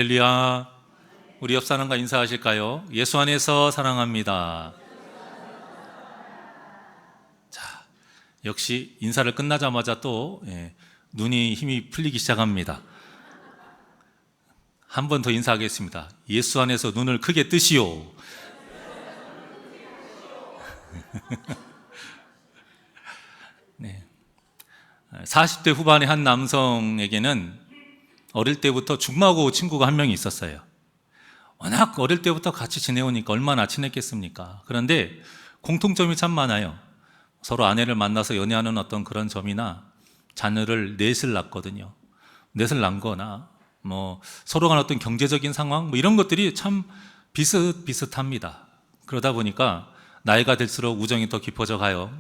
할렐루야. 우리 옆 사람과 인사하실까요? 예수 안에서 사랑합니다. 자, 역시 인사를 끝나자마자 또 눈이 힘이 풀리기 시작합니다. 한 번 더 인사하겠습니다. 예수 안에서 눈을 크게 뜨시오. 네. 40대 후반의 한 남성에게는 어릴 때부터 중마고 친구가 한 명이 있었어요. 워낙 어릴 때부터 같이 지내오니까 얼마나 친했겠습니까? 그런데 공통점이 참 많아요. 서로 아내를 만나서 연애하는 어떤 그런 점이나 자녀를 넷을 낳거든요. 넷을 낳은 거나 서로 간 어떤 경제적인 상황 이런 것들이 참 비슷비슷합니다. 그러다 보니까 나이가 들수록 우정이 더 깊어져 가요.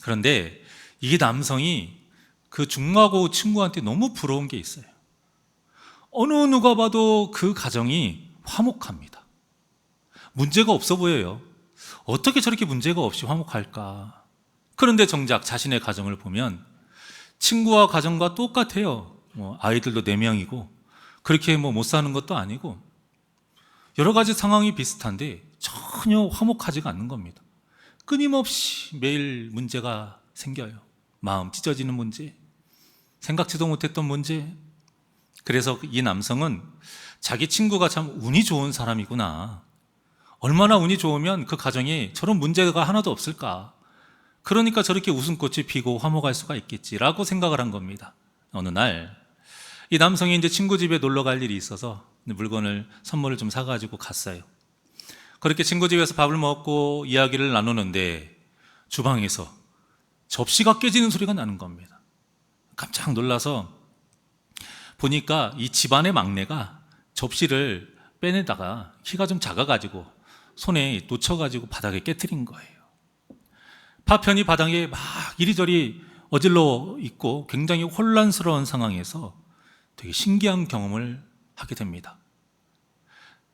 그런데 이 남성이 그 중마고 친구한테 너무 부러운 게 있어요. 어느 누가 봐도 그 가정이 화목합니다. 문제가 없어 보여요. 어떻게 저렇게 문제가 없이 화목할까? 그런데 정작 자신의 가정을 보면 친구와 가정과 똑같아요. 아이들도 4명이고 그렇게 못 사는 것도 아니고 여러 가지 상황이 비슷한데 전혀 화목하지가 않는 겁니다. 끊임없이 매일 문제가 생겨요. 마음 찢어지는 문제, 생각지도 못했던 문제. 그래서 이 남성은 자기 친구가 참 운이 좋은 사람이구나. 얼마나 운이 좋으면 그 가정에 저런 문제가 하나도 없을까. 그러니까 저렇게 웃음꽃이 피고 화목할 수가 있겠지라고 생각을 한 겁니다. 어느 날 이 남성이 이제 친구 집에 놀러 갈 일이 있어서 선물을 좀 사가지고 갔어요. 그렇게 친구 집에서 밥을 먹고 이야기를 나누는데 주방에서 접시가 깨지는 소리가 나는 겁니다. 깜짝 놀라서 보니까 이 집안의 막내가 접시를 빼내다가 키가 좀 작아가지고 손에 놓쳐가지고 바닥에 깨트린 거예요. 파편이 바닥에 막 이리저리 어질러 있고 굉장히 혼란스러운 상황에서 되게 신기한 경험을 하게 됩니다.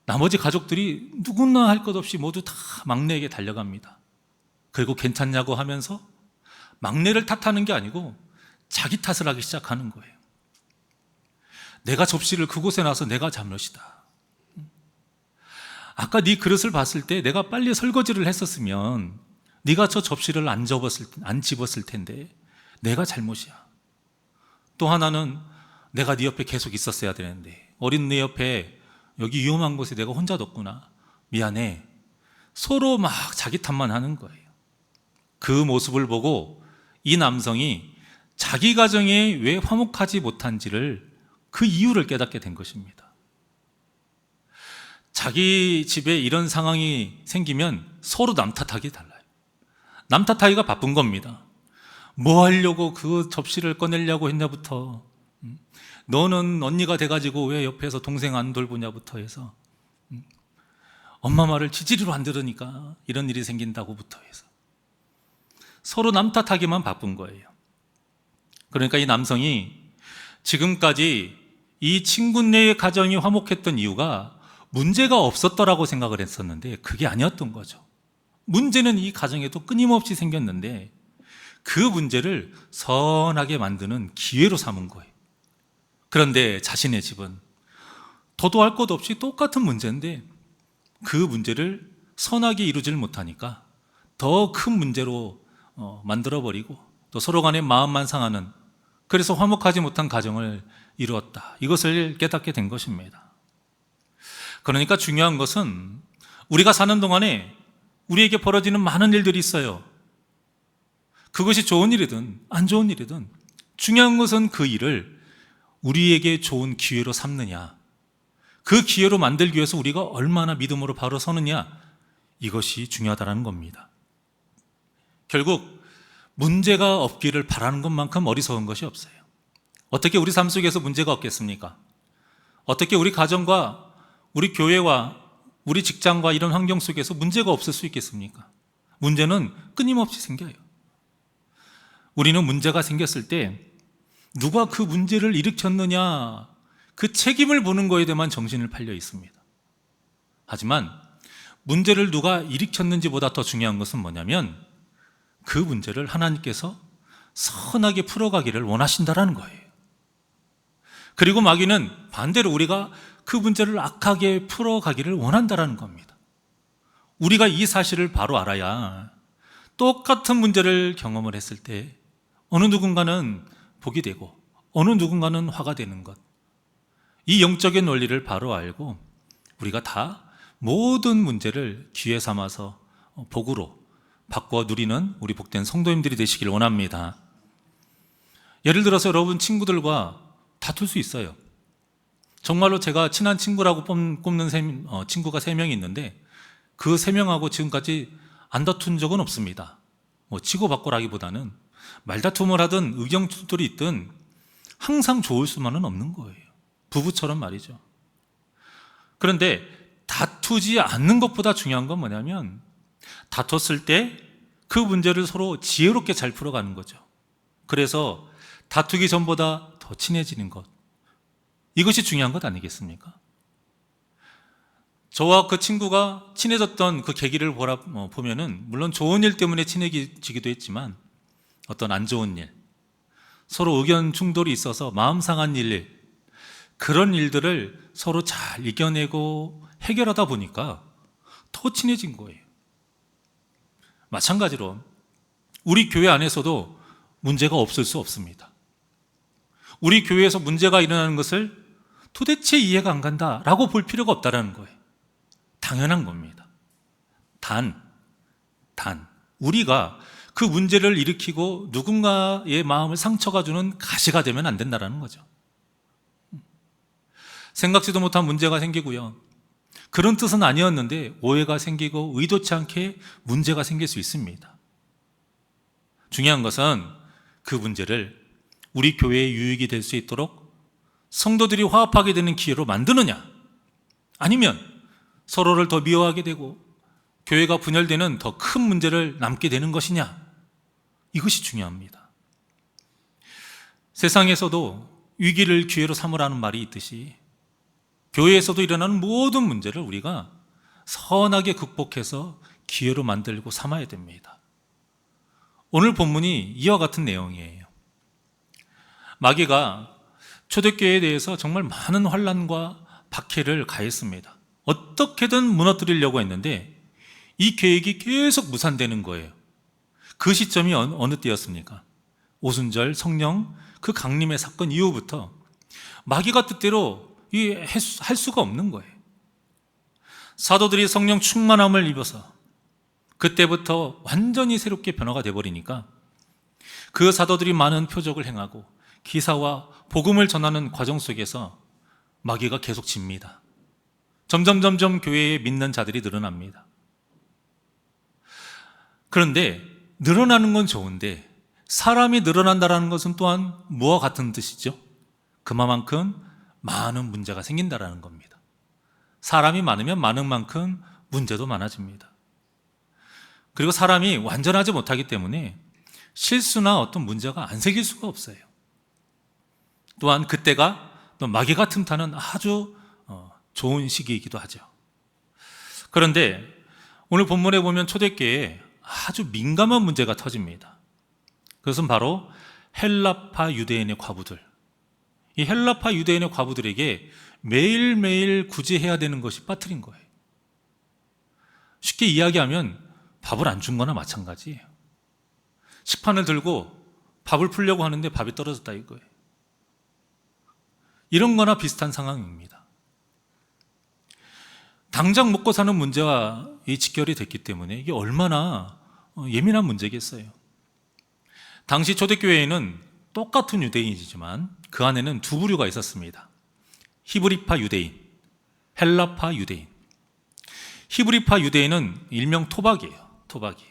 나머지 가족들이 누구나 할 것 없이 모두 다 막내에게 달려갑니다. 그리고 괜찮냐고 하면서 막내를 탓하는 게 아니고 자기 탓을 하기 시작하는 거예요. 내가 접시를 그곳에 놔서 내가 잘못이다. 아까 네 그릇을 봤을 때 내가 빨리 설거지를 했었으면 네가 저 접시를 안 집었을 텐데 내가 잘못이야. 또 하나는 내가 네 옆에 계속 있었어야 되는데 어린 네 옆에 여기 위험한 곳에 내가 혼자 뒀구나. 미안해. 서로 막 자기 탓만 하는 거예요. 그 모습을 보고 이 남성이 자기 가정에 왜 화목하지 못한지를 그 이유를 깨닫게 된 것입니다. 자기 집에 이런 상황이 생기면 서로 남 탓하기 달라요. 남 탓하기가 바쁜 겁니다. 뭐 하려고 그 접시를 꺼내려고 했냐부터 너는 언니가 돼가지고 왜 옆에서 동생 안 돌보냐부터 해서 엄마 말을 지지리로 안 들으니까 이런 일이 생긴다고부터 해서 서로 남 탓하기만 바쁜 거예요. 그러니까 이 남성이 지금까지 이 친구네의 가정이 화목했던 이유가 문제가 없었더라고 생각을 했었는데 그게 아니었던 거죠. 문제는 이 가정에도 끊임없이 생겼는데 그 문제를 선하게 만드는 기회로 삼은 거예요. 그런데 자신의 집은 더도 할 것 없이 똑같은 문제인데 그 문제를 선하게 이루질 못하니까 더 큰 문제로 만들어버리고 또 서로 간의 마음만 상하는, 그래서 화목하지 못한 가정을 이루었다. 이것을 깨닫게 된 것입니다. 그러니까 중요한 것은 우리가 사는 동안에 우리에게 벌어지는 많은 일들이 있어요. 그것이 좋은 일이든 안 좋은 일이든 중요한 것은 그 일을 우리에게 좋은 기회로 삼느냐, 그 기회로 만들기 위해서 우리가 얼마나 믿음으로 바로 서느냐, 이것이 중요하다는 겁니다. 결국 문제가 없기를 바라는 것만큼 어리석은 것이 없어요. 어떻게 우리 삶 속에서 문제가 없겠습니까? 어떻게 우리 가정과 우리 교회와 우리 직장과 이런 환경 속에서 문제가 없을 수 있겠습니까? 문제는 끊임없이 생겨요. 우리는 문제가 생겼을 때 누가 그 문제를 일으켰느냐, 그 책임을 보는 거에 대해만 정신을 팔려 있습니다. 하지만 문제를 누가 일으켰는지보다 더 중요한 것은 뭐냐면 그 문제를 하나님께서 선하게 풀어가기를 원하신다라는 거예요. 그리고 마귀는 반대로 우리가 그 문제를 악하게 풀어가기를 원한다라는 겁니다. 우리가 이 사실을 바로 알아야 똑같은 문제를 경험을 했을 때 어느 누군가는 복이 되고 어느 누군가는 화가 되는 것, 이 영적인 원리를 바로 알고 우리가 다 모든 문제를 기회 삼아서 복으로 바꿔 누리는 우리 복된 성도님들이 되시길 원합니다. 예를 들어서 여러분 친구들과 다툴 수 있어요. 정말로 제가 친한 친구라고 꼽는 친구가 3명이 있는데 그 3명하고 지금까지 안 다툰 적은 없습니다. 치고받고라기보다는 말다툼을 하든 의견 충돌이 있든 항상 좋을 수만은 없는 거예요. 부부처럼 말이죠. 그런데 다투지 않는 것보다 중요한 건 뭐냐면 다퉜을 때 그 문제를 서로 지혜롭게 잘 풀어가는 거죠. 그래서 다투기 전보다 더 친해지는 것, 이것이 중요한 것 아니겠습니까? 저와 그 친구가 친해졌던 그 계기를 보면은 물론 좋은 일 때문에 친해지기도 했지만 어떤 안 좋은 일, 서로 의견 충돌이 있어서 마음 상한 일, 그런 일들을 서로 잘 이겨내고 해결하다 보니까 더 친해진 거예요. 마찬가지로 우리 교회 안에서도 문제가 없을 수 없습니다. 우리 교회에서 문제가 일어나는 것을 도대체 이해가 안 간다라고 볼 필요가 없다라는 거예요. 당연한 겁니다. 단 우리가 그 문제를 일으키고 누군가의 마음을 상처가 주는 가시가 되면 안 된다라는 거죠. 생각지도 못한 문제가 생기고요, 그런 뜻은 아니었는데 오해가 생기고 의도치 않게 문제가 생길 수 있습니다. 중요한 것은 그 문제를 우리 교회의 유익이 될 수 있도록 성도들이 화합하게 되는 기회로 만드느냐, 아니면 서로를 더 미워하게 되고 교회가 분열되는 더 큰 문제를 남게 되는 것이냐, 이것이 중요합니다. 세상에서도 위기를 기회로 삼으라는 말이 있듯이 교회에서도 일어나는 모든 문제를 우리가 선하게 극복해서 기회로 만들고 삼아야 됩니다. 오늘 본문이 이와 같은 내용이에요. 마귀가 초대교회에 대해서 정말 많은 환난과 박해를 가했습니다. 어떻게든 무너뜨리려고 했는데 이 계획이 계속 무산되는 거예요. 그 시점이 어느 때였습니까? 오순절 성령 그 강림의 사건 이후부터 마귀가 뜻대로 할 수가 없는 거예요. 사도들이 성령 충만함을 입어서 그때부터 완전히 새롭게 변화가 돼버리니까 그 사도들이 많은 표적을 행하고 기사와 복음을 전하는 과정 속에서 마귀가 계속 집니다. 점점 교회에 믿는 자들이 늘어납니다. 그런데 늘어나는 건 좋은데 사람이 늘어난다는 것은 또한 무엇과 같은 뜻이죠? 그만큼 많은 문제가 생긴다는 겁니다. 사람이 많으면 많은 만큼 문제도 많아집니다. 그리고 사람이 완전하지 못하기 때문에 실수나 어떤 문제가 안 생길 수가 없어요. 또한 그때가 또 마귀가 틈타는 아주 좋은 시기이기도 하죠. 그런데 오늘 본문에 보면 초대교회에 아주 민감한 문제가 터집니다. 그것은 바로 헬라파 유대인의 과부들. 이 헬라파 유대인의 과부들에게 매일매일 구제해야 되는 것이 빠뜨린 거예요. 쉽게 이야기하면 밥을 안 준 거나 마찬가지예요. 식판을 들고 밥을 풀려고 하는데 밥이 떨어졌다 이거예요. 이런 거나 비슷한 상황입니다. 당장 먹고 사는 문제와 직결이 됐기 때문에 이게 얼마나 예민한 문제겠어요. 당시 초대교회에는 똑같은 유대인이지만 그 안에는 두 부류가 있었습니다. 히브리파 유대인, 헬라파 유대인. 히브리파 유대인은 일명 토박이에요. 토박이.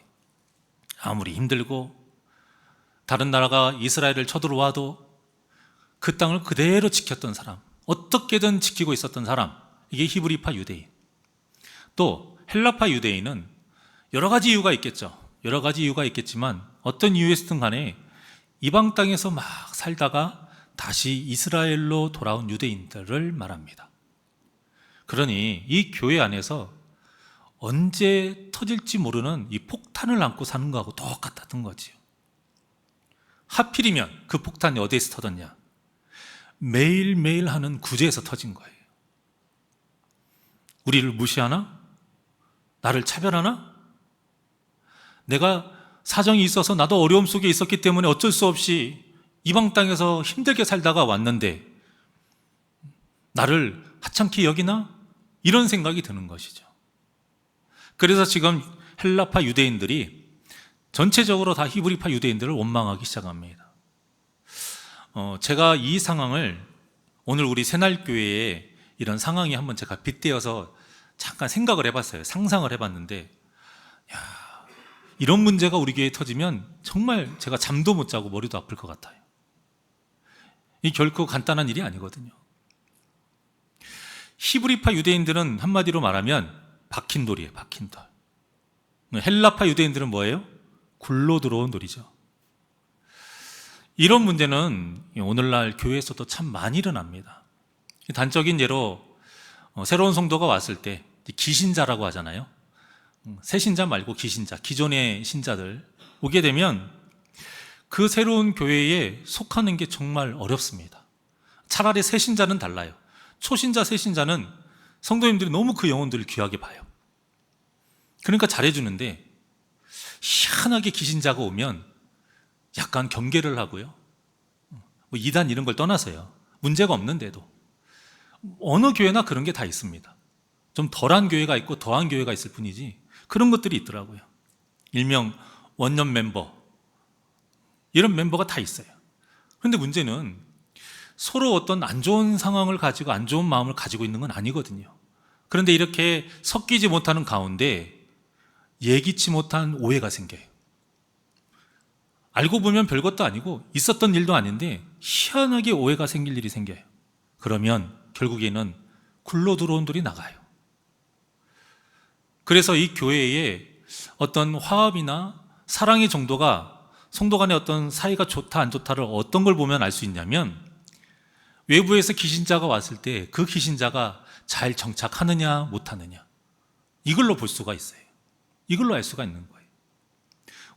아무리 힘들고 다른 나라가 이스라엘을 쳐들어와도 그 땅을 그대로 지켰던 사람, 어떻게든 지키고 있었던 사람, 이게 히브리파 유대인. 또 헬라파 유대인은 여러 가지 이유가 있겠죠. 여러 가지 이유가 있겠지만 어떤 이유였든 간에 이방 땅에서 막 살다가 다시 이스라엘로 돌아온 유대인들을 말합니다. 그러니 이 교회 안에서 언제 터질지 모르는 이 폭탄을 안고 사는 거하고 똑같았던 거지요. 하필이면 그 폭탄이 어디에서 터졌냐? 매일매일 하는 구제에서 터진 거예요. 우리를 무시하나? 나를 차별하나? 내가 사정이 있어서 나도 어려움 속에 있었기 때문에 어쩔 수 없이 이방 땅에서 힘들게 살다가 왔는데 나를 하찮게 여기나? 이런 생각이 드는 것이죠. 그래서 지금 헬라파 유대인들이 전체적으로 다 히브리파 유대인들을 원망하기 시작합니다. 제가 이 상황을 오늘 우리 새날교회에 이런 상황이 한번 제가 빗대어서 잠깐 생각을 해봤어요. 상상을 해봤는데, 이런 문제가 우리 교회에 터지면 정말 제가 잠도 못 자고 머리도 아플 것 같아요. 이 결코 간단한 일이 아니거든요. 히브리파 유대인들은 한마디로 말하면 박힌 돌이에요. 박힌 돌. 헬라파 유대인들은 뭐예요? 굴로 들어온 돌이죠. 이런 문제는 오늘날 교회에서도 참 많이 일어납니다. 단적인 예로 새로운 성도가 왔을 때 기신자라고 하잖아요. 새 신자 말고 기신자, 기존의 신자들 오게 되면 그 새로운 교회에 속하는 게 정말 어렵습니다. 차라리 새 신자는 달라요. 초신자, 새 신자는 성도님들이 너무 그 영혼들을 귀하게 봐요. 그러니까 잘해주는데 희한하게 기신자가 오면 약간 경계를 하고요. 뭐 이단 이런 걸 떠나서요. 문제가 없는데도 어느 교회나 그런 게 다 있습니다. 좀 덜한 교회가 있고 더한 교회가 있을 뿐이지 그런 것들이 있더라고요. 일명 원년 멤버 이런 멤버가 다 있어요. 그런데 문제는 서로 어떤 안 좋은 상황을 가지고 안 좋은 마음을 가지고 있는 건 아니거든요. 그런데 이렇게 섞이지 못하는 가운데 예기치 못한 오해가 생겨요. 알고 보면 별것도 아니고 있었던 일도 아닌데 희한하게 오해가 생길 일이 생겨요. 그러면 결국에는 굴러 들어온 돌이 나가요. 그래서 이 교회에 어떤 화합이나 사랑의 정도가 성도 간의 어떤 사이가 좋다 안 좋다를 어떤 걸 보면 알 수 있냐면 외부에서 기신자가 왔을 때 그 기신자가 잘 정착하느냐 못하느냐 이걸로 볼 수가 있어요. 이걸로 알 수가 있는 거예요.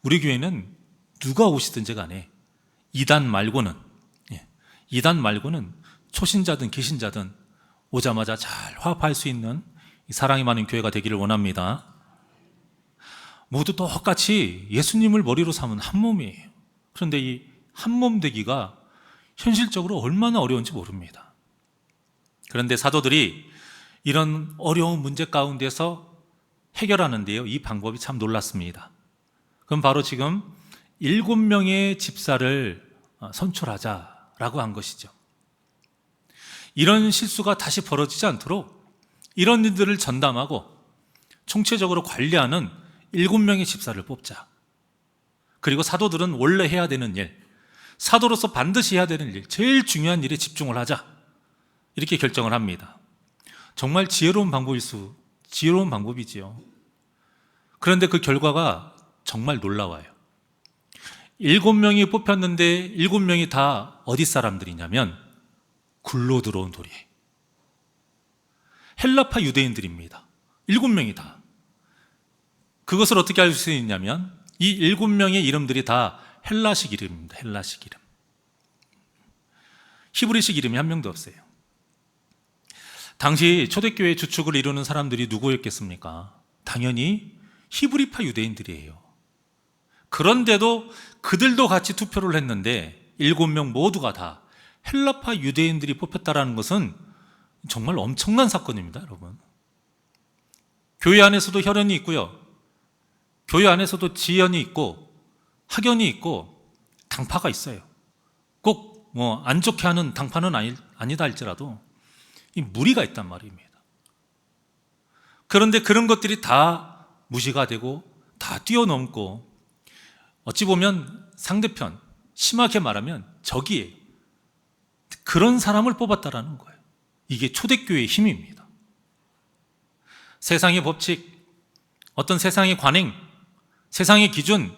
우리 교회는 누가 오시든지 간에 이단 말고는 초신자든 기신자든 오자마자 잘 화합할 수 있는 사랑이 많은 교회가 되기를 원합니다. 모두 똑같이 예수님을 머리로 삼은 한 몸이에요. 그런데 이 한 몸 되기가 현실적으로 얼마나 어려운지 모릅니다. 그런데 사도들이 이런 어려운 문제 가운데서 해결하는데요, 이 방법이 참 놀랐습니다. 그럼 바로 지금 7명의 집사를 선출하자라고 한 것이죠. 이런 실수가 다시 벌어지지 않도록 이런 일들을 전담하고 총체적으로 관리하는 7명의 집사를 뽑자. 그리고 사도들은 원래 해야 되는 일, 사도로서 반드시 해야 되는 일, 제일 중요한 일에 집중을 하자. 이렇게 결정을 합니다. 정말 지혜로운 방법이지요. 그런데 그 결과가 정말 놀라워요. 7명이 뽑혔는데 7명이 다 어디 사람들이냐면 굴로 들어온 돌이에요. 헬라파 유대인들입니다. 7명이 다. 그것을 어떻게 알 수 있냐면 이 7명의 이름들이 다 헬라식 이름입니다. 헬라식 이름. 히브리식 이름이 한 명도 없어요. 당시 초대교회 주축을 이루는 사람들이 누구였겠습니까? 당연히 히브리파 유대인들이에요. 그런데도 그들도 같이 투표를 했는데 7명 모두가 다 헬라파 유대인들이 뽑혔다는 것은 정말 엄청난 사건입니다, 여러분. 교회 안에서도 혈연이 있고요. 교회 안에서도 지연이 있고 학연이 있고 당파가 있어요. 꼭 안 좋게 하는 당파는 아니다 할지라도 이 무리가 있단 말입니다. 그런데 그런 것들이 다 무시가 되고 다 뛰어넘고 어찌 보면 상대편, 심하게 말하면 적이에요. 그런 사람을 뽑았다라는 거예요. 이게 초대교회의 힘입니다. 세상의 법칙, 어떤 세상의 관행, 세상의 기준,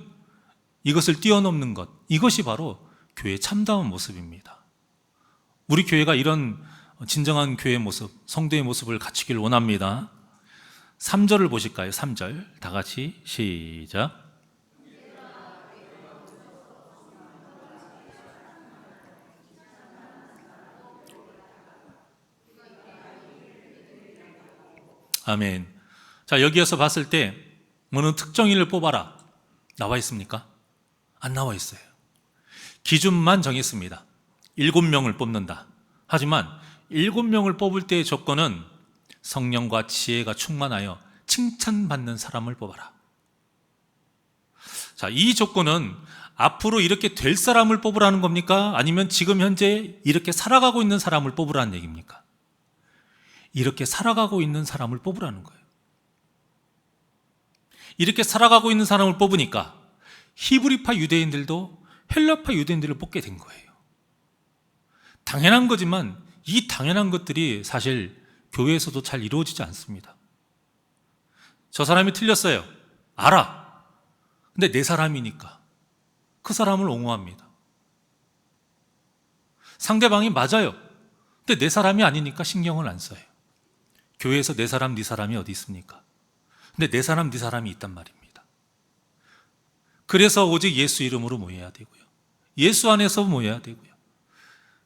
이것을 뛰어넘는 것, 이것이 바로 교회의 참다운 모습입니다. 우리 교회가 이런 진정한 교회의 모습, 성도의 모습을 갖추길 원합니다. 3절을 보실까요? 3절 다 같이 시작. 아멘. 자, 여기에서 봤을 때 어느 특정인을 뽑아라 나와 있습니까? 안 나와 있어요. 기준만 정했습니다. 7명을 뽑는다. 하지만 7명을 뽑을 때의 조건은 성령과 지혜가 충만하여 칭찬받는 사람을 뽑아라. 자, 이 조건은 앞으로 이렇게 될 사람을 뽑으라는 겁니까? 아니면 지금 현재 이렇게 살아가고 있는 사람을 뽑으라는 얘기입니까? 이렇게 살아가고 있는 사람을 뽑으라는 거예요. 이렇게 살아가고 있는 사람을 뽑으니까 히브리파 유대인들도 헬라파 유대인들을 뽑게 된 거예요. 당연한 거지만 이 당연한 것들이 사실 교회에서도 잘 이루어지지 않습니다. 저 사람이 틀렸어요. 알아. 근데 내 사람이니까 그 사람을 옹호합니다. 상대방이 맞아요. 근데 내 사람이 아니니까 신경을 안 써요. 교회에서 내 사람, 네 사람이 어디 있습니까? 근데 내 사람, 네 사람이 있단 말입니다. 그래서 오직 예수 이름으로 모여야 되고요. 예수 안에서 모여야 되고요.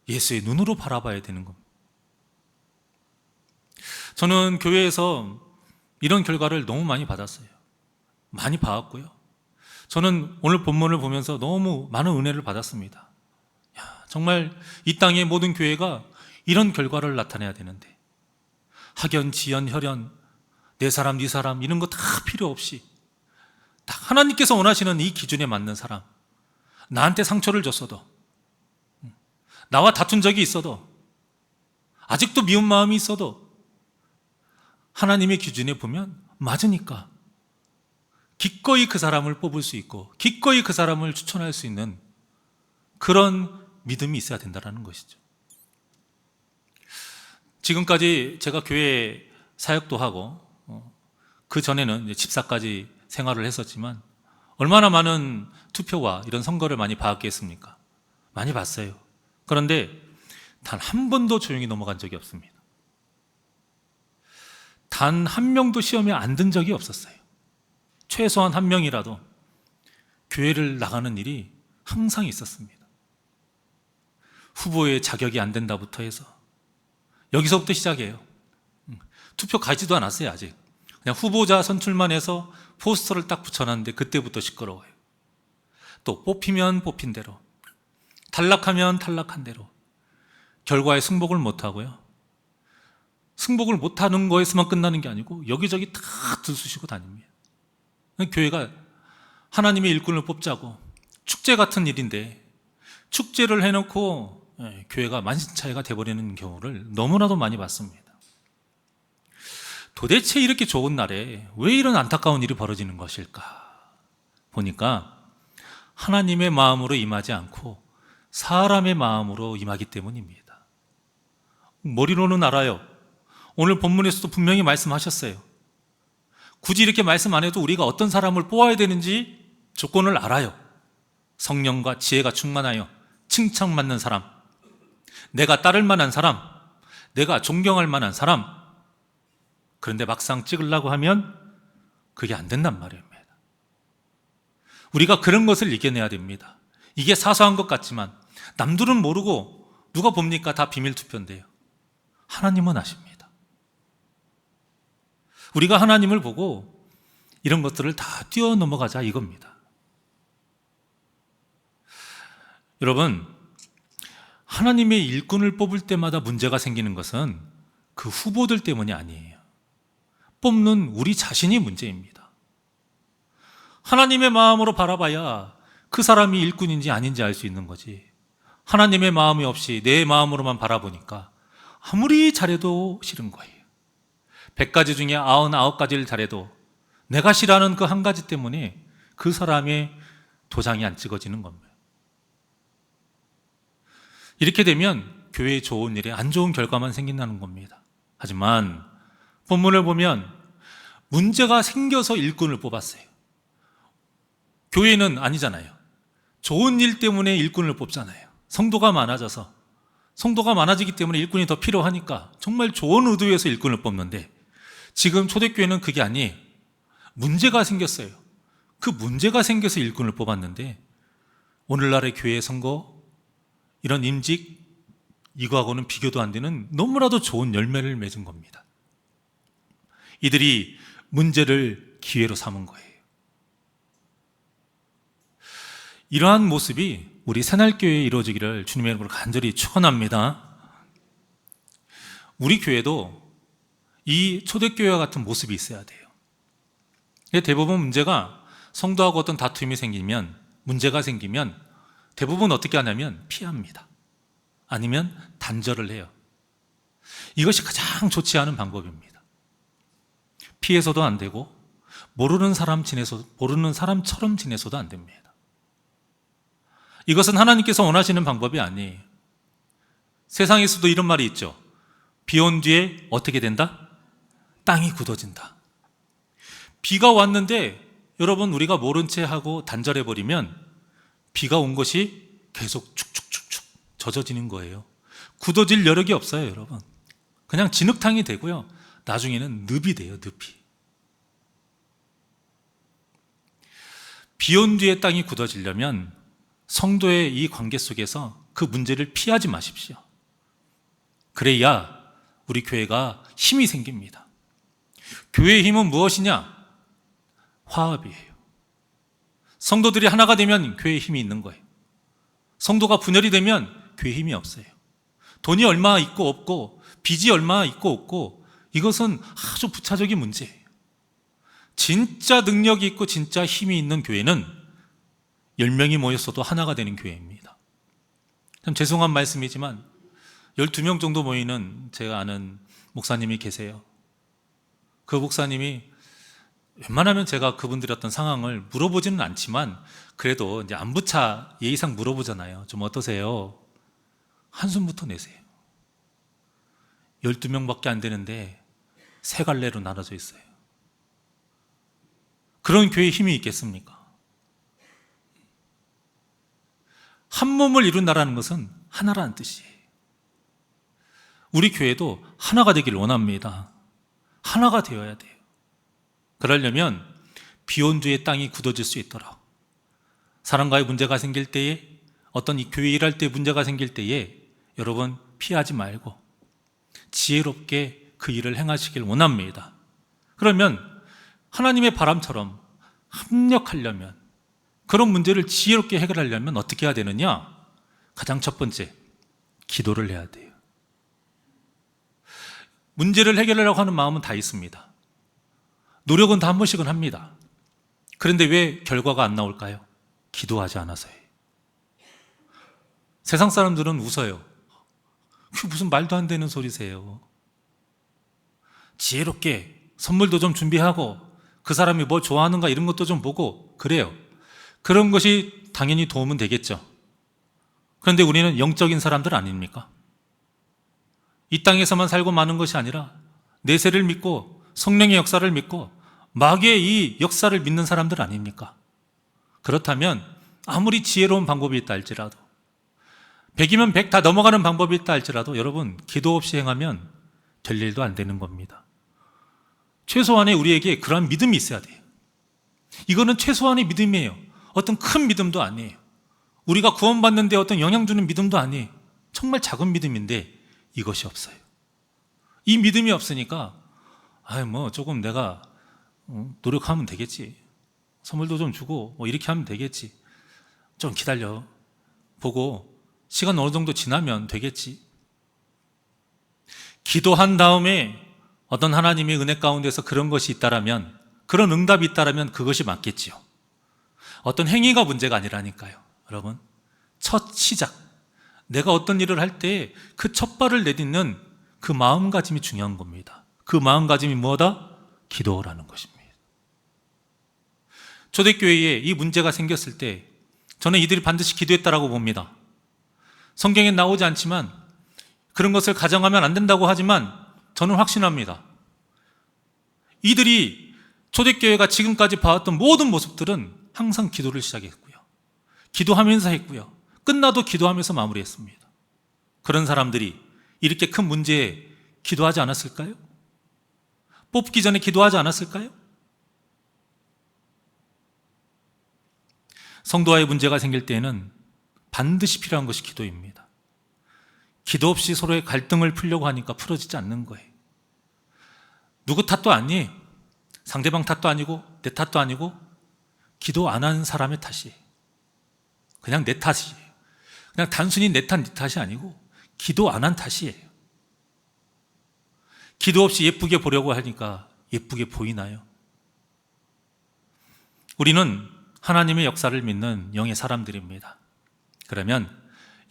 예수의 눈으로 바라봐야 되는 겁니다. 저는 교회에서 이런 결과를 너무 많이 받았어요. 많이 봐왔고요. 저는 오늘 본문을 보면서 너무 많은 은혜를 받았습니다. 정말 이 땅의 모든 교회가 이런 결과를 나타내야 되는데 학연, 지연, 혈연, 내 사람, 네 사람 이런 거 다 필요 없이 딱 하나님께서 원하시는 이 기준에 맞는 사람, 나한테 상처를 줬어도, 나와 다툰 적이 있어도, 아직도 미운 마음이 있어도 하나님의 기준에 보면 맞으니까 기꺼이 그 사람을 뽑을 수 있고 기꺼이 그 사람을 추천할 수 있는 그런 믿음이 있어야 된다는 것이죠. 지금까지 제가 교회 사역도 하고 그 전에는 집사까지 생활을 했었지만 얼마나 많은 투표와 이런 선거를 많이 봤겠습니까? 많이 봤어요. 그런데 단 한 번도 조용히 넘어간 적이 없습니다. 단 한 명도 시험에 안 든 적이 없었어요. 최소한 한 명이라도 교회를 나가는 일이 항상 있었습니다. 후보의 자격이 안 된다부터 해서 여기서부터 시작이에요. 투표 가지도 않았어요. 아직 그냥 후보자 선출만 해서 포스터를 딱 붙여놨는데 그때부터 시끄러워요. 또 뽑히면 뽑힌 대로, 탈락하면 탈락한 대로 결과에 승복을 못하고요. 승복을 못하는 거에서만 끝나는 게 아니고 여기저기 다 들쑤시고 다닙니다. 교회가 하나님의 일꾼을 뽑자고 축제 같은 일인데 축제를 해놓고 교회가 만신창이가 돼버리는 경우를 너무나도 많이 봤습니다. 도대체 이렇게 좋은 날에 왜 이런 안타까운 일이 벌어지는 것일까? 보니까 하나님의 마음으로 임하지 않고 사람의 마음으로 임하기 때문입니다. 머리로는 알아요. 오늘 본문에서도 분명히 말씀하셨어요. 굳이 이렇게 말씀 안 해도 우리가 어떤 사람을 뽑아야 되는지 조건을 알아요. 성령과 지혜가 충만하여 칭찬받는 사람, 내가 따를 만한 사람, 내가 존경할 만한 사람. 그런데 막상 찍으려고 하면 그게 안 된단 말입니다. 우리가 그런 것을 이겨내야 됩니다. 이게 사소한 것 같지만 남들은 모르고 누가 봅니까? 다 비밀 투표인데요. 하나님은 아십니다. 우리가 하나님을 보고 이런 것들을 다 뛰어넘어가자 이겁니다. 여러분, 하나님의 일꾼을 뽑을 때마다 문제가 생기는 것은 그 후보들 때문이 아니에요. 뽑는 우리 자신이 문제입니다. 하나님의 마음으로 바라봐야 그 사람이 일꾼인지 아닌지 알 수 있는 거지. 하나님의 마음이 없이 내 마음으로만 바라보니까 아무리 잘해도 싫은 거예요. 100가지 중에 99가지를 잘해도 내가 싫어하는 그 한 가지 때문에 그 사람의 도장이 안 찍어지는 겁니다. 이렇게 되면 교회에 좋은 일에 안 좋은 결과만 생긴다는 겁니다. 하지만 본문을 보면 문제가 생겨서 일꾼을 뽑았어요. 교회는 아니잖아요. 좋은 일 때문에 일꾼을 뽑잖아요. 성도가 많아져서, 성도가 많아지기 때문에 일꾼이 더 필요하니까 정말 좋은 의도에서 일꾼을 뽑는데 지금 초대교회는 그게 아니에요. 문제가 생겼어요. 그 문제가 생겨서 일꾼을 뽑았는데 오늘날의 교회 선거, 이런 임직, 이거하고는 비교도 안 되는 너무나도 좋은 열매를 맺은 겁니다. 이들이 문제를 기회로 삼은 거예요. 이러한 모습이 우리 새날교회에 이루어지기를 주님의 이름으로 간절히 축원합니다. 우리 교회도 이 초대교회와 같은 모습이 있어야 돼요. 대부분 문제가 성도하고 어떤 다툼이 생기면, 문제가 생기면 대부분 어떻게 하냐면 피합니다. 아니면 단절을 해요. 이것이 가장 좋지 않은 방법입니다. 피해서도 안 되고 모르는 사람처럼 지내서도 안 됩니다. 이것은 하나님께서 원하시는 방법이 아니에요. 세상에서도 이런 말이 있죠. 비 온 뒤에 어떻게 된다? 땅이 굳어진다. 비가 왔는데 여러분 우리가 모른 채 하고 단절해버리면 비가 온 것이 계속 축축축축 젖어지는 거예요. 굳어질 여력이 없어요, 여러분. 그냥 진흙탕이 되고요. 나중에는 늪이 돼요, 늪이. 비 온 뒤에 땅이 굳어지려면 성도의 이 관계 속에서 그 문제를 피하지 마십시오. 그래야 우리 교회가 힘이 생깁니다. 교회의 힘은 무엇이냐? 화합이에요. 성도들이 하나가 되면 교회에 힘이 있는 거예요. 성도가 분열이 되면 교회에 힘이 없어요. 돈이 얼마 있고 없고 빚이 얼마 있고 없고 이것은 아주 부차적인 문제예요. 진짜 능력이 있고 진짜 힘이 있는 교회는 10명이 모였어도 하나가 되는 교회입니다. 참 죄송한 말씀이지만 12명 정도 모이는 제가 아는 목사님이 계세요. 그 목사님이 웬만하면 제가 그분들의 어떤 상황을 물어보지는 않지만 그래도 이제 안부차 예의상 물어보잖아요. 좀 어떠세요? 한숨부터 내세요. 12명밖에 안 되는데 세 갈래로 나눠져 있어요. 그런 교회에 힘이 있겠습니까? 한 몸을 이룬다라는 것은 하나라는 뜻이에요. 우리 교회도 하나가 되길 원합니다. 하나가 되어야 돼요. 그러려면 비 온 뒤에 땅이 굳어질 수 있도록 사람과의 문제가 생길 때에 어떤 이 교회 일할 때 문제가 생길 때에 여러분 피하지 말고 지혜롭게 그 일을 행하시길 원합니다. 그러면 하나님의 바람처럼 합력하려면 그런 문제를 지혜롭게 해결하려면 어떻게 해야 되느냐? 가장 첫 번째, 기도를 해야 돼요. 문제를 해결하려고 하는 마음은 다 있습니다. 노력은 다 한 번씩은 합니다. 그런데 왜 결과가 안 나올까요? 기도하지 않아서예요. 세상 사람들은 웃어요. 그게 무슨 말도 안 되는 소리세요. 지혜롭게 선물도 좀 준비하고 그 사람이 뭐 좋아하는가 이런 것도 좀 보고 그래요. 그런 것이 당연히 도움은 되겠죠. 그런데 우리는 영적인 사람들 아닙니까? 이 땅에서만 살고 마는 것이 아니라 내세를 믿고 성령의 역사를 믿고 마귀의 이 역사를 믿는 사람들 아닙니까? 그렇다면 아무리 지혜로운 방법이 있다 할지라도 100이면 100 다 넘어가는 방법이 있다 할지라도 여러분 기도 없이 행하면 될 일도 안 되는 겁니다. 최소한의 우리에게 그러한 믿음이 있어야 돼요. 이거는 최소한의 믿음이에요. 어떤 큰 믿음도 아니에요. 우리가 구원받는데 어떤 영향 주는 믿음도 아니에요. 정말 작은 믿음인데 이것이 없어요. 이 믿음이 없으니까 조금 내가 노력하면 되겠지. 선물도 좀 주고 이렇게 하면 되겠지. 좀 기다려 보고 시간 어느 정도 지나면 되겠지. 기도한 다음에 어떤 하나님의 은혜 가운데서 그런 것이 있다라면, 그런 응답이 있다라면 그것이 맞겠지요. 어떤 행위가 문제가 아니라니까요. 여러분, 첫 시작, 내가 어떤 일을 할 때 그 첫 발을 내딛는 그 마음가짐이 중요한 겁니다. 그 마음가짐이 뭐다? 기도라는 것입니다. 초대교회에 이 문제가 생겼을 때 저는 이들이 반드시 기도했다라고 봅니다. 성경에 나오지 않지만 그런 것을 가정하면 안 된다고 하지만 저는 확신합니다. 이들이 초대교회가 지금까지 봐왔던 모든 모습들은 항상 기도를 시작했고요. 기도하면서 했고요. 끝나도 기도하면서 마무리했습니다. 그런 사람들이 이렇게 큰 문제에 기도하지 않았을까요? 뽑기 전에 기도하지 않았을까요? 성도와의 문제가 생길 때에는 반드시 필요한 것이 기도입니다. 기도 없이 서로의 갈등을 풀려고 하니까 풀어지지 않는 거예요. 누구 탓도 아니에요. 상대방 탓도 아니고 내 탓도 아니고 기도 안 한 사람의 탓이에요. 그냥 내 탓이에요. 그냥 단순히 내 탓, 네 탓이 아니고 기도 안 한 탓이에요. 기도 없이 예쁘게 보려고 하니까 예쁘게 보이나요? 우리는 하나님의 역사를 믿는 영의 사람들입니다. 그러면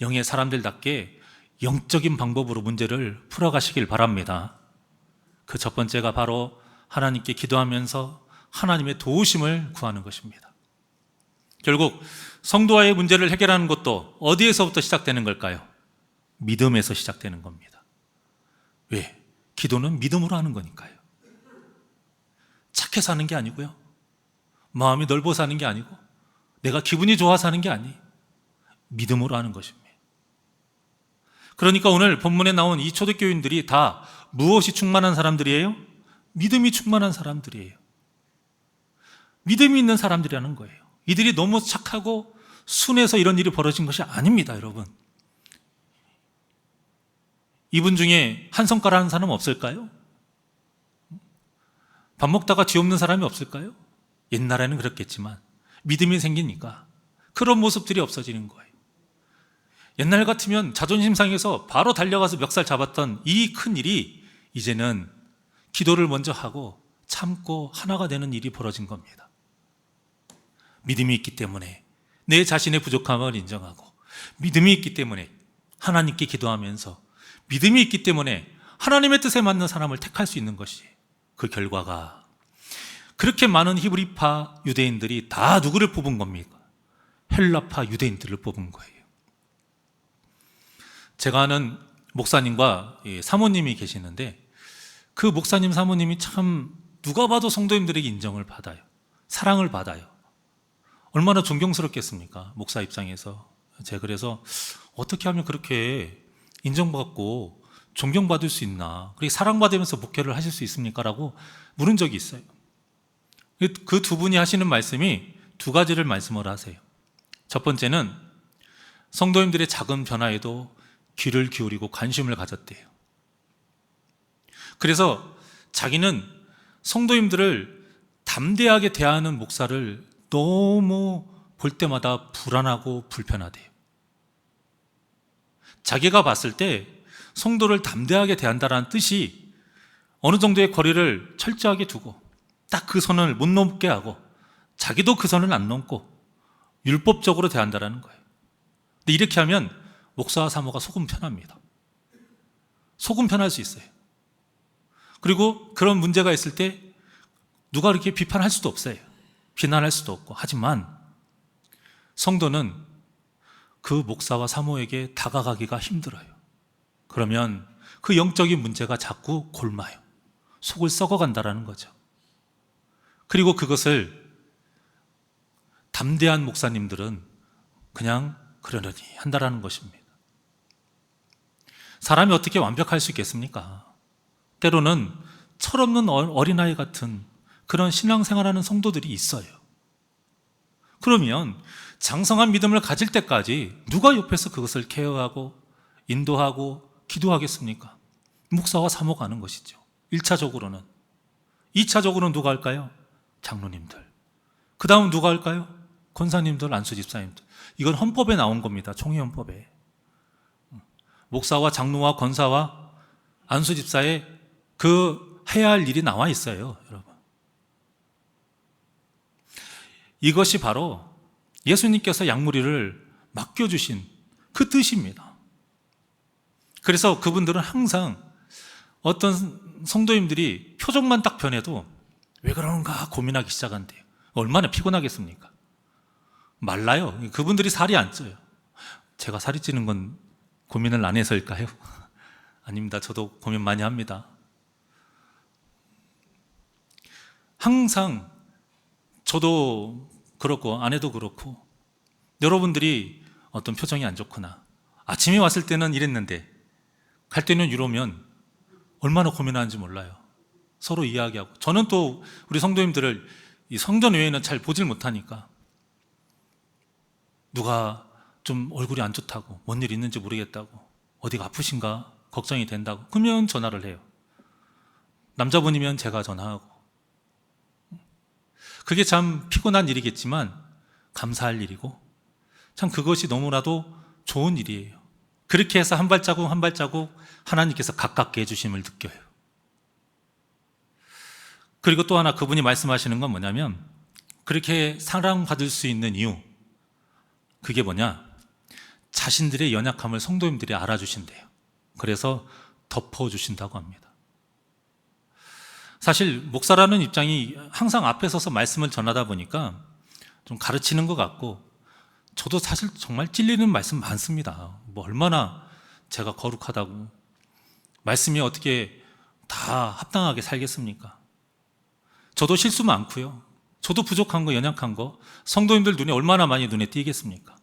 영의 사람들답게 영적인 방법으로 문제를 풀어가시길 바랍니다. 그 첫 번째가 바로 하나님께 기도하면서 하나님의 도우심을 구하는 것입니다. 결국 성도와의 문제를 해결하는 것도 어디에서부터 시작되는 걸까요? 믿음에서 시작되는 겁니다. 왜? 기도는 믿음으로 하는 거니까요. 착해서 하는 게 아니고요. 마음이 넓어서 하는 게 아니고 내가 기분이 좋아서 하는 게 아니에요. 믿음으로 하는 것입니다. 그러니까 오늘 본문에 나온 이 초대교인들이 다 무엇이 충만한 사람들이에요? 믿음이 충만한 사람들이에요. 믿음이 있는 사람들이라는 거예요. 이들이 너무 착하고 순해서 이런 일이 벌어진 것이 아닙니다, 여러분. 이분 중에 한 성가라 하는 사람 없을까요? 밥 먹다가 쥐 없는 사람이 없을까요? 옛날에는 그렇겠지만 믿음이 생기니까 그런 모습들이 없어지는 거예요. 옛날 같으면 자존심 상해서 바로 달려가서 멱살 잡았던 이 큰 일이 이제는 기도를 먼저 하고 참고 하나가 되는 일이 벌어진 겁니다. 믿음이 있기 때문에 내 자신의 부족함을 인정하고, 믿음이 있기 때문에 하나님께 기도하면서, 믿음이 있기 때문에 하나님의 뜻에 맞는 사람을 택할 수 있는 것이, 그 결과가 그렇게 많은 히브리파 유대인들이 다 누구를 뽑은 겁니까? 헬라파 유대인들을 뽑은 거예요. 제가 아는 목사님과 사모님이 계시는데 그 목사님 사모님이 참 누가 봐도 성도님들에게 인정을 받아요. 사랑을 받아요. 얼마나 존경스럽겠습니까? 목사 입장에서. 제가 그래서 어떻게 하면 그렇게 인정받고 존경받을 수 있나, 그리고 사랑받으면서 목회를 하실 수 있습니까? 라고 물은 적이 있어요. 그 두 분이 하시는 말씀이 두 가지를 말씀을 하세요. 첫 번째는 성도님들의 작은 변화에도 귀를 기울이고 관심을 가졌대요. 그래서 자기는 성도님들을 담대하게 대하는 목사를 너무 볼 때마다 불안하고 불편하대요. 자기가 봤을 때 성도를 담대하게 대한다는 뜻이 어느 정도의 거리를 철저하게 두고 딱 그 선을 못 넘게 하고 자기도 그 선을 안 넘고 율법적으로 대한다는 거예요. 근데 이렇게 하면 목사와 사모가 속은 편합니다. 속은 편할 수 있어요. 그리고 그런 문제가 있을 때 누가 이렇게 비판할 수도 없어요. 비난할 수도 없고. 하지만 성도는 그 목사와 사모에게 다가가기가 힘들어요. 그러면 그 영적인 문제가 자꾸 골마요. 속을 썩어간다는 거죠. 그리고 그것을 담대한 목사님들은 그냥 그러려니 한다라는 것입니다. 사람이 어떻게 완벽할 수 있겠습니까? 때로는 철없는 어린아이 같은 그런 신앙생활하는 성도들이 있어요. 그러면 장성한 믿음을 가질 때까지 누가 옆에서 그것을 케어하고 인도하고 기도하겠습니까? 목사와 사모가 하는 것이죠. 1차적으로는. 2차적으로는 누가 할까요? 장로님들. 그 다음 누가 할까요? 권사님들, 안수집사님들. 이건 헌법에 나온 겁니다. 총회헌법에. 목사와 장로와 권사와 안수집사의 그 해야 할 일이 나와 있어요, 여러분. 이것이 바로 예수님께서 양무리를 맡겨주신 그 뜻입니다. 그래서 그분들은 항상 어떤 성도님들이 표정만 딱 변해도 왜 그런가 고민하기 시작한대요. 얼마나 피곤하겠습니까? 말라요. 그분들이 살이 안 쪄요. 제가 살이 찌는 건 고민을 안 해서일까요? 아닙니다. 저도 고민 많이 합니다. 항상 저도 그렇고 아내도 그렇고 여러분들이 어떤 표정이 안 좋거나 아침에 왔을 때는 이랬는데 갈 때는 이러면 얼마나 고민하는지 몰라요. 서로 이야기하고. 저는 또 우리 성도님들을 이 성전 외에는 잘 보질 못하니까 누가 좀 얼굴이 안 좋다고, 뭔 일 있는지 모르겠다고, 어디가 아프신가 걱정이 된다고 그러면 전화를 해요. 남자분이면 제가 전화하고. 그게 참 피곤한 일이겠지만 감사할 일이고 참 그것이 너무나도 좋은 일이에요. 그렇게 해서 한 발자국 한 발자국 하나님께서 가깝게 해주심을 느껴요. 그리고 또 하나 그분이 말씀하시는 건 뭐냐면 그렇게 사랑받을 수 있는 이유, 그게 뭐냐, 자신들의 연약함을 성도님들이 알아주신대요. 그래서 덮어주신다고 합니다. 사실 목사라는 입장이 항상 앞에 서서 말씀을 전하다 보니까 좀 가르치는 것 같고, 저도 사실 정말 찔리는 말씀 많습니다. 뭐 얼마나 제가 거룩하다고, 말씀이 어떻게 다 합당하게 살겠습니까? 저도 실수 많고요. 저도 부족한 거, 연약한 거, 성도님들 눈에 얼마나 많이 눈에 띄겠습니까?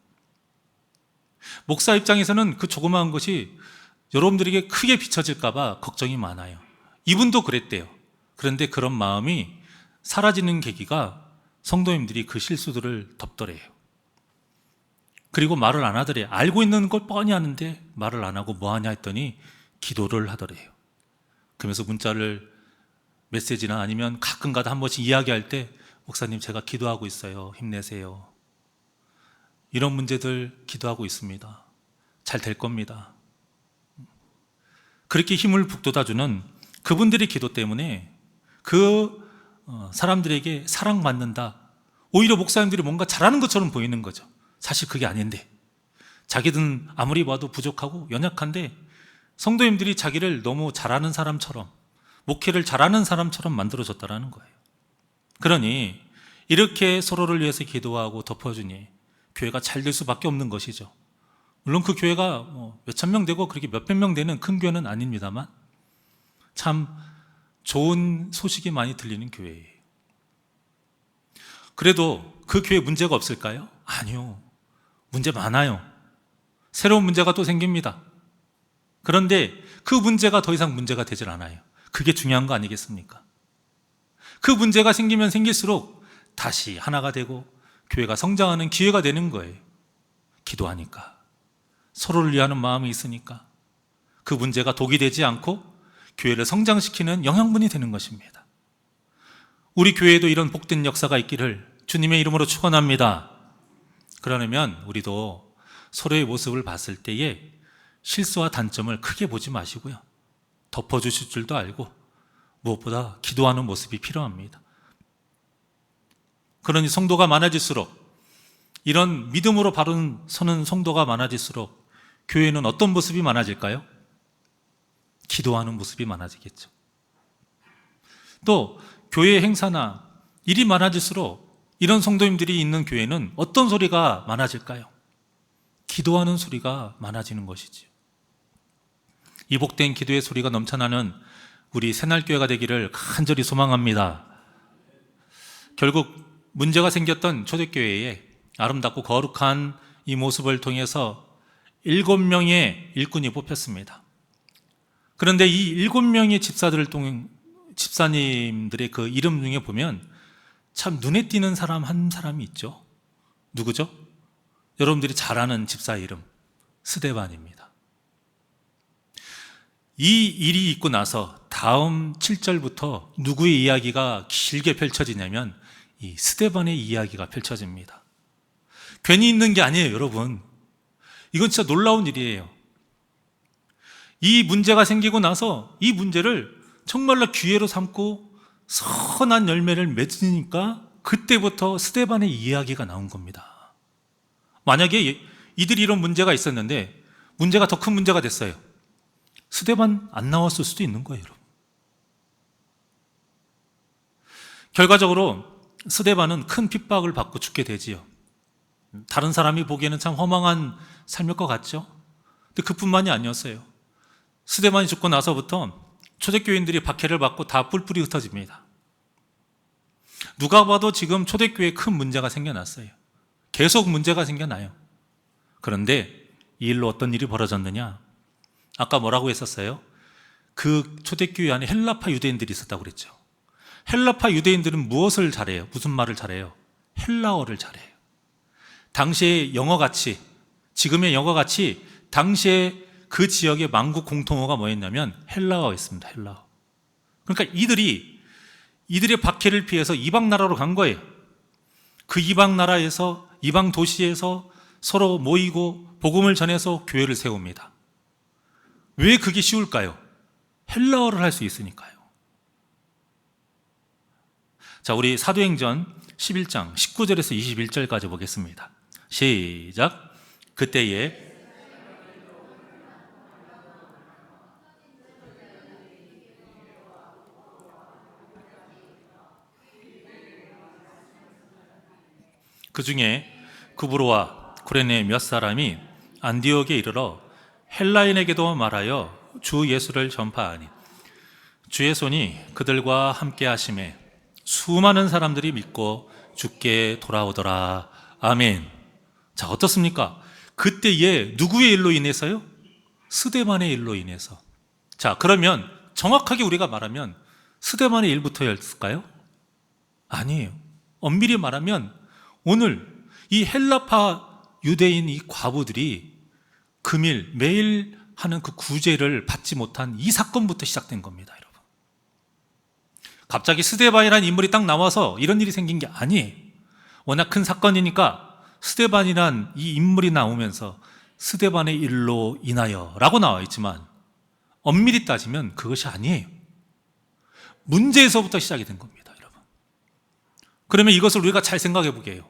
목사 입장에서는 그 조그마한 것이 여러분들에게 크게 비춰질까봐 걱정이 많아요. 이분도 그랬대요. 그런데 그런 마음이 사라지는 계기가 성도님들이 그 실수들을 덮더래요. 그리고 말을 안 하더래요. 알고 있는 걸 뻔히 하는데 말을 안 하고 뭐 하냐 했더니 기도를 하더래요. 그러면서 문자를, 메시지나 아니면 가끔가다 한 번씩 이야기할 때, 목사님 제가 기도하고 있어요. 힘내세요. 이런 문제들 기도하고 있습니다. 잘 될 겁니다. 그렇게 힘을 북돋아주는 그분들의 기도 때문에 그 사람들에게 사랑받는다. 오히려 목사님들이 뭔가 잘하는 것처럼 보이는 거죠. 사실 그게 아닌데, 자기들은 아무리 봐도 부족하고 연약한데 성도님들이 자기를 너무 잘하는 사람처럼, 목회를 잘하는 사람처럼 만들어줬다라는 거예요. 그러니 이렇게 서로를 위해서 기도하고 덮어주니 교회가 잘 될 수밖에 없는 것이죠. 물론 그 교회가 몇천 명 되고 그렇게 몇백 명 되는 큰 교회는 아닙니다만 참 좋은 소식이 많이 들리는 교회예요. 그래도 그 교회에 문제가 없을까요? 아니요. 문제 많아요. 새로운 문제가 또 생깁니다. 그런데 그 문제가 더 이상 문제가 되질 않아요. 그게 중요한 거 아니겠습니까? 그 문제가 생기면 생길수록 다시 하나가 되고 교회가 성장하는 기회가 되는 거예요. 기도하니까, 서로를 위하는 마음이 있으니까 그 문제가 독이 되지 않고 교회를 성장시키는 영양분이 되는 것입니다. 우리 교회에도 이런 복된 역사가 있기를 주님의 이름으로 축원합니다. 그러려면 우리도 서로의 모습을 봤을 때에 실수와 단점을 크게 보지 마시고요, 덮어주실 줄도 알고 무엇보다 기도하는 모습이 필요합니다. 그러니 성도가 많아질수록, 이런 믿음으로 바로 서는 성도가 많아질수록 교회는 어떤 모습이 많아질까요? 기도하는 모습이 많아지겠죠. 또 교회 행사나 일이 많아질수록 이런 성도님들이 있는 교회는 어떤 소리가 많아질까요? 기도하는 소리가 많아지는 것이지요. 이 복된 기도의 소리가 넘쳐나는 우리 새날교회가 되기를 간절히 소망합니다. 결국 문제가 생겼던 초대교회에 아름답고 거룩한 이 모습을 통해서 7명의 일꾼이 뽑혔습니다. 그런데 이 7명의 집사님들의 그 이름 중에 보면 참 눈에 띄는 사람 한 사람이 있죠. 누구죠? 여러분들이 잘 아는 집사 이름, 스데반입니다. 이 일이 있고 나서 다음 7절부터 누구의 이야기가 길게 펼쳐지냐면 이 스데반의 이야기가 펼쳐집니다. 괜히 있는 게 아니에요, 여러분. 이건 진짜 놀라운 일이에요. 이 문제가 생기고 나서 이 문제를 정말로 기회로 삼고 선한 열매를 맺으니까 그때부터 스데반의 이야기가 나온 겁니다. 만약에 이들이 이런 문제가 있었는데 문제가 더 큰 문제가 됐어요. 스데반 안 나왔을 수도 있는 거예요, 여러분. 결과적으로 스데반은 큰 핍박을 받고 죽게 되지요. 다른 사람이 보기에는 참 허망한 삶일 것 같죠? 근데 그뿐만이 아니었어요. 스데반이 죽고 나서부터 초대교인들이 박해를 받고 다 뿔뿔이 흩어집니다. 누가 봐도 지금 초대교회에 큰 문제가 생겨났어요. 계속 문제가 생겨나요. 그런데 이 일로 어떤 일이 벌어졌느냐? 아까 뭐라고 했었어요? 그 초대교회 안에 헬라파 유대인들이 있었다고 그랬죠. 헬라파 유대인들은 무엇을 잘해요? 무슨 말을 잘해요? 헬라어를 잘해요. 당시의 영어같이, 지금의 영어같이 당시에 그 지역의 만국 공통어가 뭐였냐면 헬라어였습니다. 헬라어. 그러니까 이들의 박해를 피해서 이방 나라로 간 거예요. 그 이방 나라에서, 이방 도시에서 서로 모이고 복음을 전해서 교회를 세웁니다. 왜 그게 쉬울까요? 헬라어를 할 수 있으니까요. 자, 우리 사도행전 11장 19절에서 21절까지 보겠습니다. 시작. 그때에 그 중에 구브로와 쿠레네 몇 사람이 안디옥에 이르러 헬라인에게도 말하여 주 예수를 전파하니 주의 손이 그들과 함께 하심에 수많은 사람들이 믿고 주께 돌아오더라. 아멘. 자, 어떻습니까? 그때에 누구의 일로 인해서요? 스데반의 일로 인해서. 자, 그러면 정확하게 우리가 말하면 스데반의 일부터였을까요? 아니에요. 엄밀히 말하면 오늘 이 헬라파 유대인 이 과부들이 금일 매일 하는 그 구제를 받지 못한 이 사건부터 시작된 겁니다, 여러분. 갑자기 스데반이라는 인물이 딱 나와서 이런 일이 생긴 게 아니에요. 워낙 큰 사건이니까 스데반이란 이 인물이 나오면서 스데반의 일로 인하여 라고 나와 있지만 엄밀히 따지면 그것이 아니에요. 문제에서부터 시작이 된 겁니다, 여러분. 그러면 이것을 우리가 잘 생각해 보게 해요.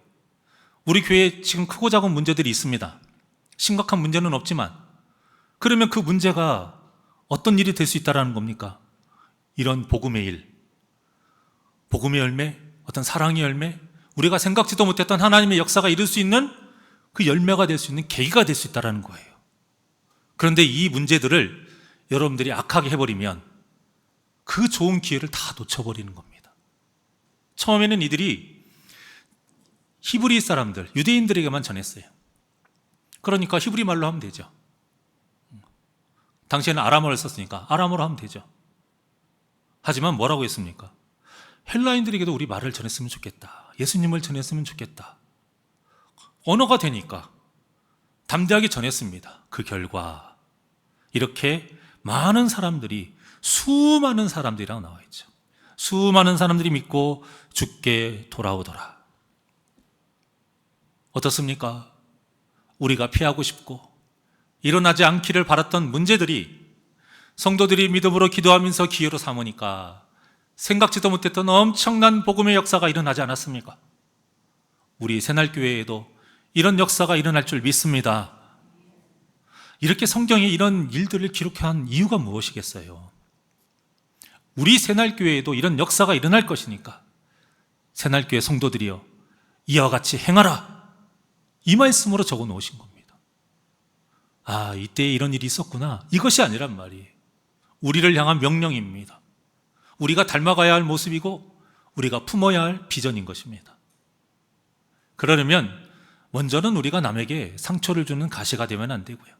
우리 교회에 지금 크고 작은 문제들이 있습니다. 심각한 문제는 없지만 그러면 그 문제가 어떤 일이 될 수 있다는 겁니까? 이런 복음의 일, 복음의 열매, 어떤 사랑의 열매, 우리가 생각지도 못했던 하나님의 역사가 이룰 수 있는 그 열매가 될 수 있는 계기가 될 수 있다는 거예요. 그런데 이 문제들을 여러분들이 악하게 해버리면 그 좋은 기회를 다 놓쳐버리는 겁니다. 처음에는 이들이 히브리 사람들, 유대인들에게만 전했어요. 그러니까 히브리 말로 하면 되죠. 당시에는 아람어를 썼으니까 아람어로 하면 되죠. 하지만 뭐라고 했습니까? 헬라인들에게도 우리 말을 전했으면 좋겠다. 예수님을 전했으면 좋겠다. 언어가 되니까 담대하게 전했습니다. 그 결과 이렇게 많은 사람들이, 수많은 사람들이라고 나와 있죠. 수많은 사람들이 믿고 주께 돌아오더라. 어떻습니까? 우리가 피하고 싶고 일어나지 않기를 바랐던 문제들이 성도들이 믿음으로 기도하면서 기회로 삼으니까 생각지도 못했던 엄청난 복음의 역사가 일어나지 않았습니까? 우리 새날교회에도 이런 역사가 일어날 줄 믿습니다. 이렇게 성경에 이런 일들을 기록한 이유가 무엇이겠어요? 우리 새날교회에도 이런 역사가 일어날 것이니까 새날교회 성도들이여 이와 같이 행하라, 이 말씀으로 적어 놓으신 겁니다. 아, 이때 이런 일이 있었구나, 이것이 아니란 말이에요. 우리를 향한 명령입니다. 우리가 닮아가야 할 모습이고 우리가 품어야 할 비전인 것입니다. 그러려면 먼저는 우리가 남에게 상처를 주는 가시가 되면 안 되고요.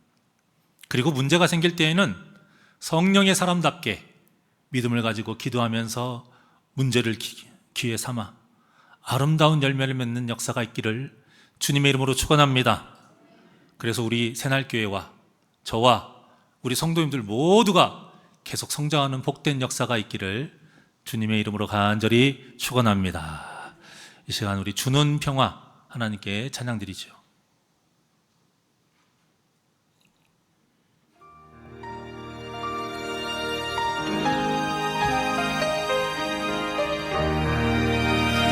그리고 문제가 생길 때에는 성령의 사람답게 믿음을 가지고 기도하면서 문제를 기회 삼아 아름다운 열매를 맺는 역사가 있기를 주님의 이름으로 축원합니다. 그래서 우리 새날교회와 저와 우리 성도님들 모두가 계속 성장하는 복된 역사가 있기를 주님의 이름으로 간절히 축원합니다. 이 시간 우리 주는 평화 하나님께 찬양드리죠.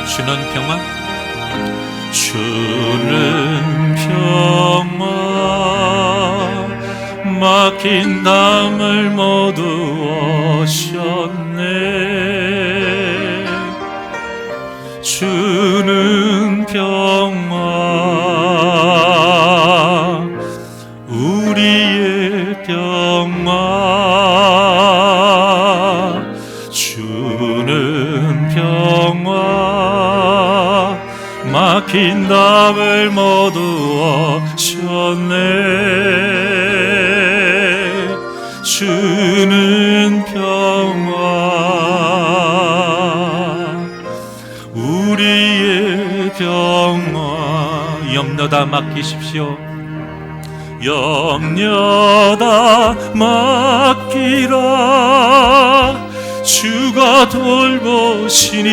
주는 평화, 주는 평화, 막힌 담을 모두었셨네. 주는 평화, 우리의 평화, 주는 평화, 막힌 담을 모두 오셨네. 주는 평화, 우리의 평화, 염려다 맡기십시오. 염려다 맡기라. 주가 돌보시니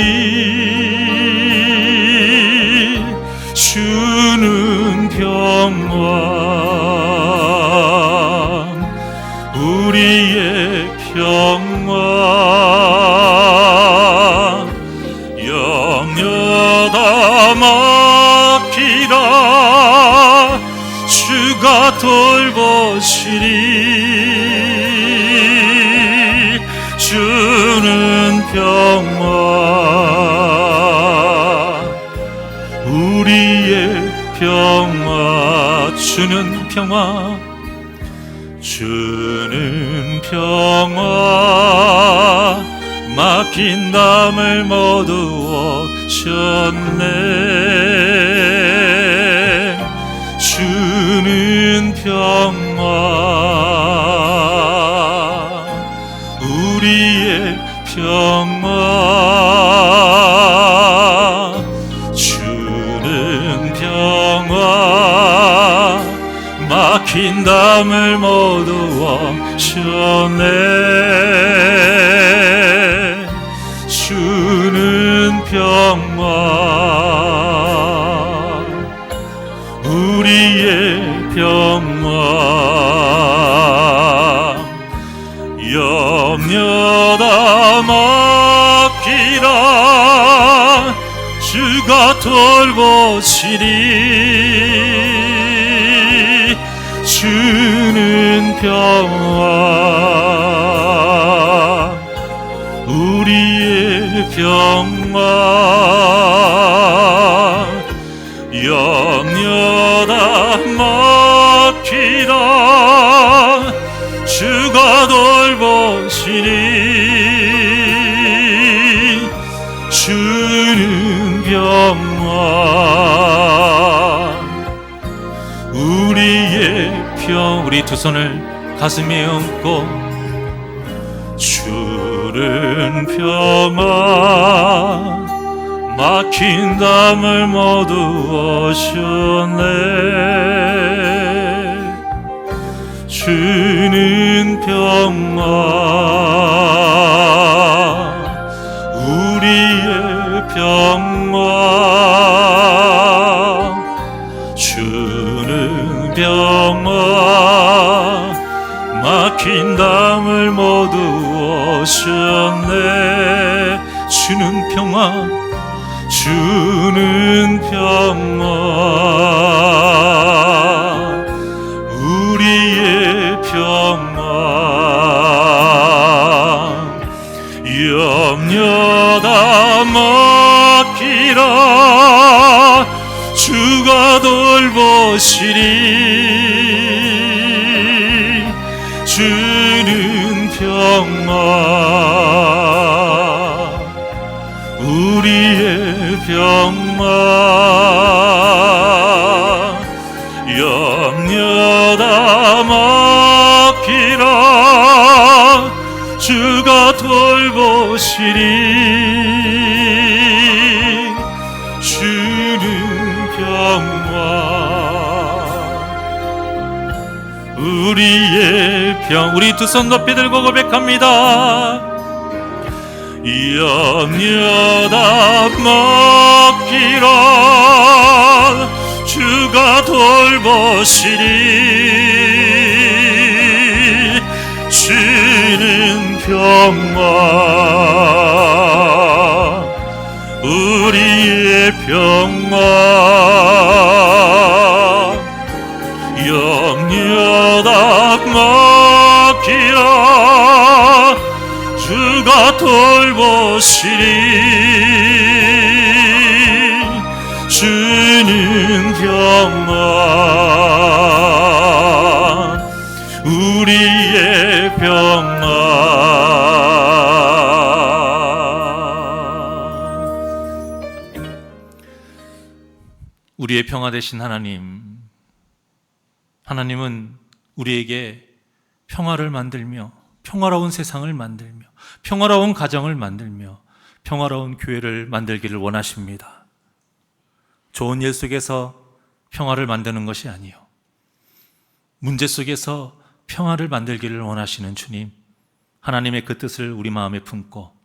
주는 평화 우리의 평화 염려다 맡기라 주가 돌보시리 주는 평화 우리의 평화 주는 평화 주는 평화 막힌 담을 모두 오셨네 주는 평화 우리의 평화 주는 평화 막힌 담을 모두 오셨네 주는 평화 우리의 평화 염려다 맡기라 주가 돌보시리 주는 평화 우리의 평화 염려다 맡기라 주가 돌보시니 주는 평화 우리의 평화 우리 두 손을 가슴에 얹고 주는 평화 막힌 담을 모두 오셨네 주는 평화 우리의 평화 주는 평화 막힌 담을 모두 오셨네 주는 평화 주는 평화 우리의 평화 염려다 맡기라 주가 돌보시리 주는 평화 우리의 평화 염려다 맡기라 주가 돌보시리 주는 평화 우리의 평 우리 두 손 높이 들고 고백합니다 염려다 맡기라 주가 돌보시리 주는 평화 우리의 평화 염려다 맡기라 주가 돌보시리 주는 평화 우리의 평화 우리의 평화 되신 하나님은 우리에게 평화를 만들며 평화로운 세상을 만들며 평화로운 가정을 만들며 평화로운 교회를 만들기를 원하십니다. 좋은 일 속에서 평화를 만드는 것이 아니요 문제 속에서 평화를 만들기를 원하시는 주님 하나님의 그 뜻을 우리 마음에 품고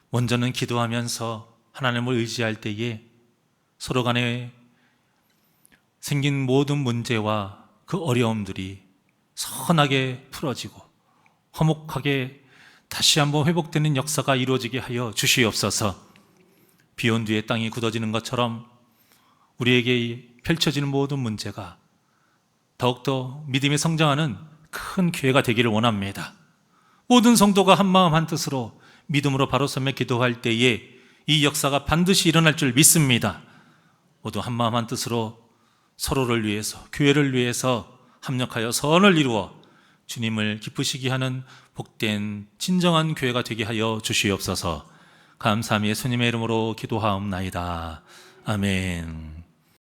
먼저는 기도하면서 하나님을 의지할 때에 서로 간에 생긴 모든 문제와 그 어려움들이 선하게 풀어지고 화목하게 다시 한번 회복되는 역사가 이루어지게 하여 주시옵소서. 비온 뒤에 땅이 굳어지는 것처럼 우리에게 펼쳐지는 모든 문제가 더욱더 믿음이 성장하는 큰 기회가 되기를 원합니다. 모든 성도가 한마음 한뜻으로 믿음으로 바로 서며 기도할 때에 이 역사가 반드시 일어날 줄 믿습니다. 모두 한마음 한뜻으로 서로를 위해서, 교회를 위해서 합력하여 선을 이루어 주님을 기쁘시게 하는 복된 진정한 교회가 되게 하여 주시옵소서. 감사함이 예수님의 이름으로 기도하옵나이다. 아멘.